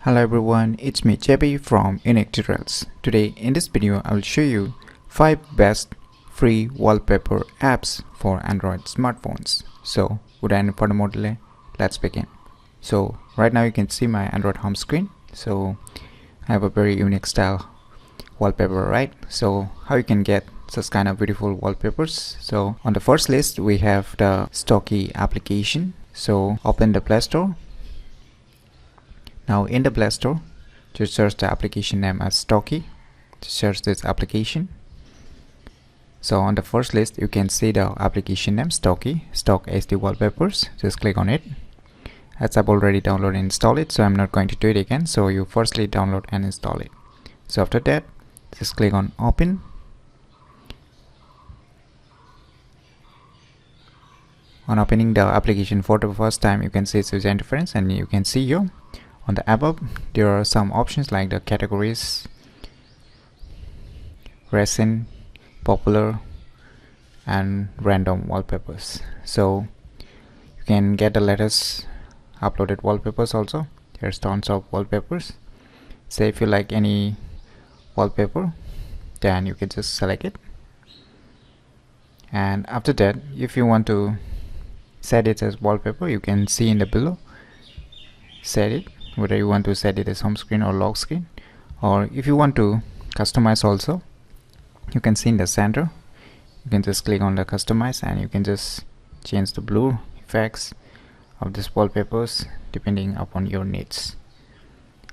Hello everyone, it's me JB from UniqueTutorials. Today in this video I will show you 5 best free wallpaper apps for Android smartphones. So without any further more delay, let's begin. So right now you can see my Android home screen. So I have a very unique style wallpaper, right? So how you can get such kind of beautiful wallpapers. So on the first list we have the Stocky application. So open the Play Store. Now in the Play Store, just search the application name as Stocky. Just search this application. So on the first list, you can see the application name Stocky, Stock HD Wallpapers. Just click on it. As I've already downloaded and installed it, so I'm not going to do it again. So you firstly download and install it. So after that, just click on Open. On opening the application for the first time, you can see its user interface, and you can see here on the above there are some options like the categories, recent, popular, and random wallpapers. So you can get the latest uploaded wallpapers also. There's tons of wallpapers. So if you like any wallpaper, then you can just select it. And after that, if you want to set it as wallpaper, you can see in the below, set it, whether you want to set it as home screen or lock screen, or if you want to customize also, you can see in the center, you can just click on the customize and you can just change the blur effects of these wallpapers depending upon your needs,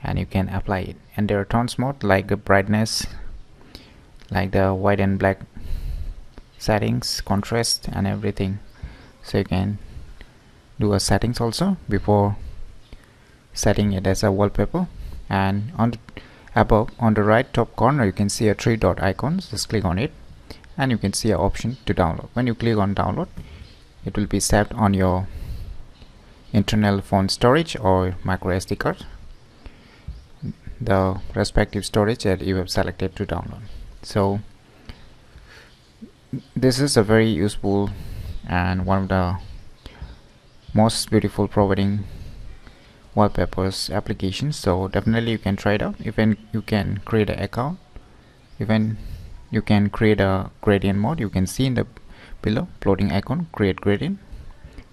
and you can apply it. And there are tons more like the brightness, like the white and black settings, contrast and everything. So you can do a settings also before setting it as a wallpaper. And on the above, on the right top corner, you can see a 3-dot icon. Just click on it and you can see an option to download. When you click on download, it will be saved on your internal phone storage or micro SD card, the respective storage that you have selected to download. So this is a very useful and one of the most beautiful providing wallpapers applications. So definitely you can try it out. Even you can create an account, even you can create a gradient mode. You can see in the below floating icon, create gradient.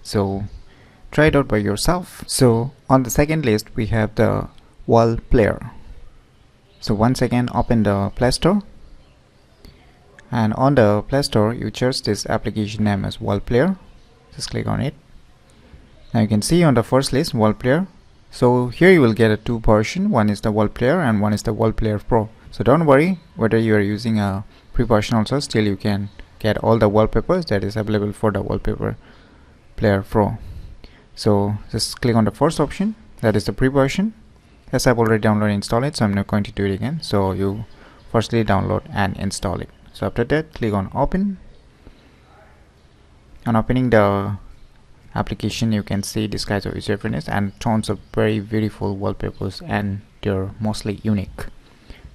So try it out by yourself. So on the second list we have the Wallpaper Player. So once again, open the Play Store, and on the Play Store you search this application name as Wallpaper Player. Just click on it. Now you can see on the first list Wallpaper Player. So here you will get a two version. One is the Wallpaper Player and one is the Wallpaper Player Pro. So don't worry whether you are using a free version also, still you can get all the wallpapers that is available for the Wallpaper Player Pro. So just click on the first option, that is the free version. As I've already downloaded and installed it, so I'm not going to do it again. So you firstly download and install it. So after that, click on open. On opening the application, you can see this kind of user interface and tons of very beautiful wallpapers, and they're mostly unique.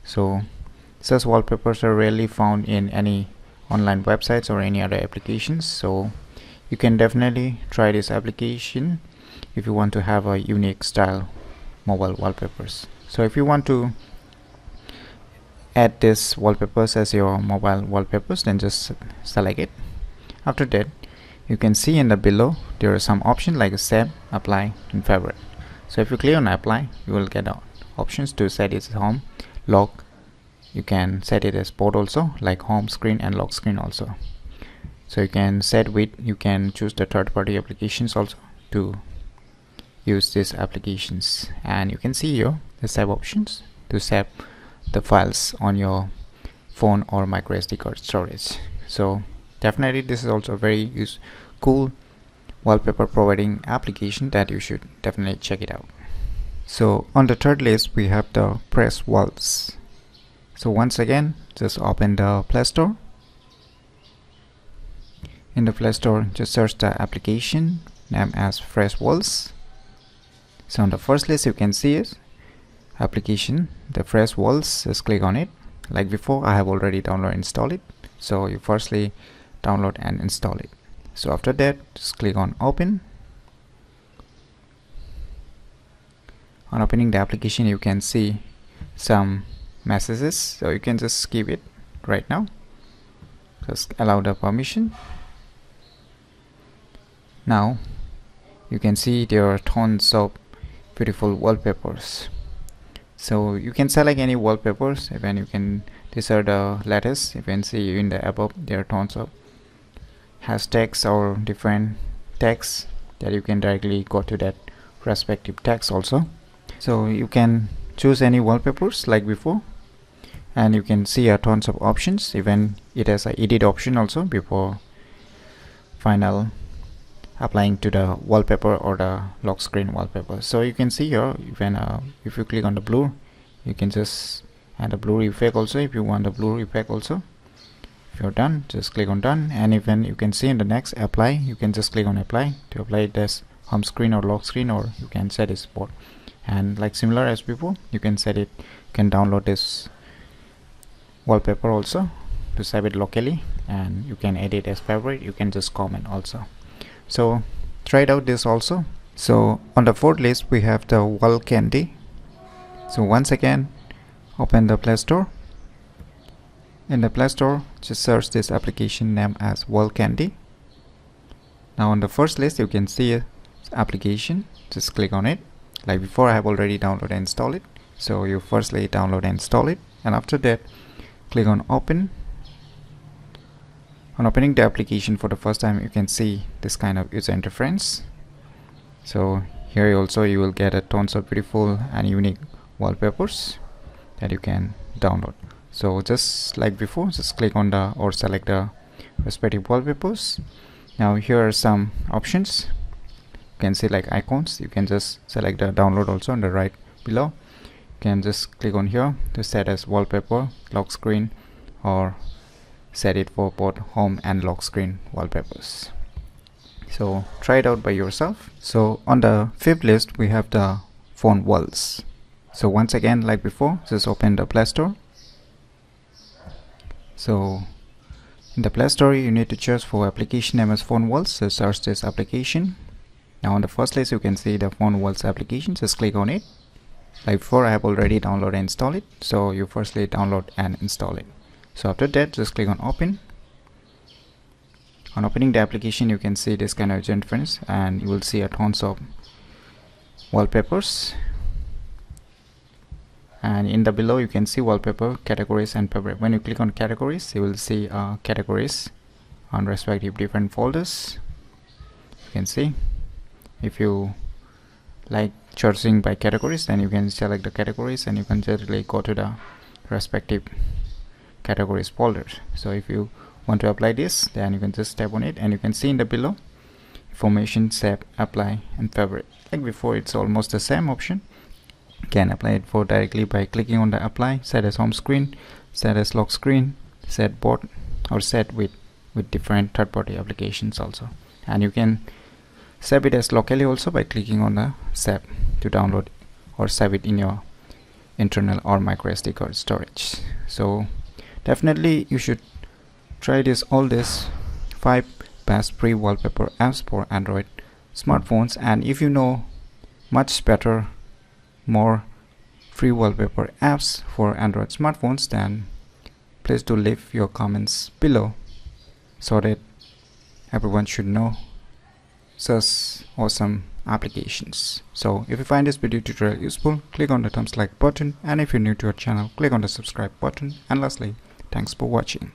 So such wallpapers are rarely found in any online websites or any other applications. So you can definitely try this application if you want to have a unique style mobile wallpapers. So if you want to add this wallpapers as your mobile wallpapers, then just select it. After that, you can see in the below there are some options like save, apply, and favorite. So if you click on apply, you will get options to set it as home, lock. You can set it as both also, like home screen and lock screen also. So you can set with, you can choose the third-party applications also to use these applications. And you can see here the save options to save the files on your phone or micro SD card storage. So definitely this is also a very cool wallpaper providing application that you should definitely check it out. So on the third list we have the Press Walls. So once again, just open the Play Store. In the Play Store, just search the application name as Fresh Walls. So on the first list you can see it, application, the Fresh Walls. Just click on it. Like before, I have already downloaded and installed it. So you firstly download and install it. So after that, just click on open. On opening the application, you can see some messages, so you can just skip it right now. Just allow the permission. Now you can see there are tons of beautiful wallpapers, so you can select any wallpapers. Even you can, these are the latest. You can see in the above there are tons of hashtags or different tags that you can directly go to that respective tags also. So you can choose any wallpapers like before, and you can see tons of options. Even it has a edit option also before final applying to the wallpaper or the lock screen wallpaper. So you can see here, even if you click on the blur, you can just add a blur effect also if you want a blur effect also. If you're done, just click on done, and even you can see in the next apply, you can just click on apply to apply it as home screen or lock screen, or you can set it spot. And like similar as before, you can set it, you can download this wallpaper also to save it locally, and you can edit as favorite. You can just comment also. So try it out this also. So on the fourth list we have the wall candy. So once again, open the Play Store. In the Play Store, just search this application name as Wall Candy. Now on the first list you can see application, just click on it. Like before, I have already downloaded and installed it, so you firstly download and install it, and after that click on open. On opening the application for the first time, you can see this kind of user interface. So here also you will get a tons of beautiful and unique wallpapers that you can download. So just like before, just click on the or select the respective wallpapers. Now here are some options. You can see like icons. You can just select the download also on the right below. You can just click on here to set as wallpaper, lock screen, or set it for both home and lock screen wallpapers. So try it out by yourself. So on the fifth list we have the phone walls. So once again, like before, just open the Play Store. So in the Play Store you need to choose for application name as phone walls. So search this application. Now on the first list you can see the phone walls application. Just click on it. Like before, I have already downloaded and installed it, so you firstly download and install it. So after that, just click on open. On opening the application, you can see this kind of interface, and you will see a tons of wallpapers. And in the below, you can see wallpaper, categories, and favorite. When you click on categories, you will see categories on respective different folders. You can see if you like choosing by categories, then you can select the categories, and you can directly go to the respective categories folder. So if you want to apply this, then you can just tap on it, and you can see in the below information, save, apply, and favorite. Like before, it's almost the same option. You can apply it for directly by clicking on the apply, set as home screen, set as lock screen, set both, or set with different third-party applications also. And you can save it as locally also by clicking on the save to download or save it in your internal or micro SD card storage. So definitely you should try all these 5 best free wallpaper apps for Android smartphones. And if you know much better more free wallpaper apps for Android smartphones, then please do leave your comments below so that everyone should know such awesome applications. So if you find this video tutorial useful, click on the thumbs like button, and if you're new to our channel, click on the subscribe button. And lastly, thanks for watching.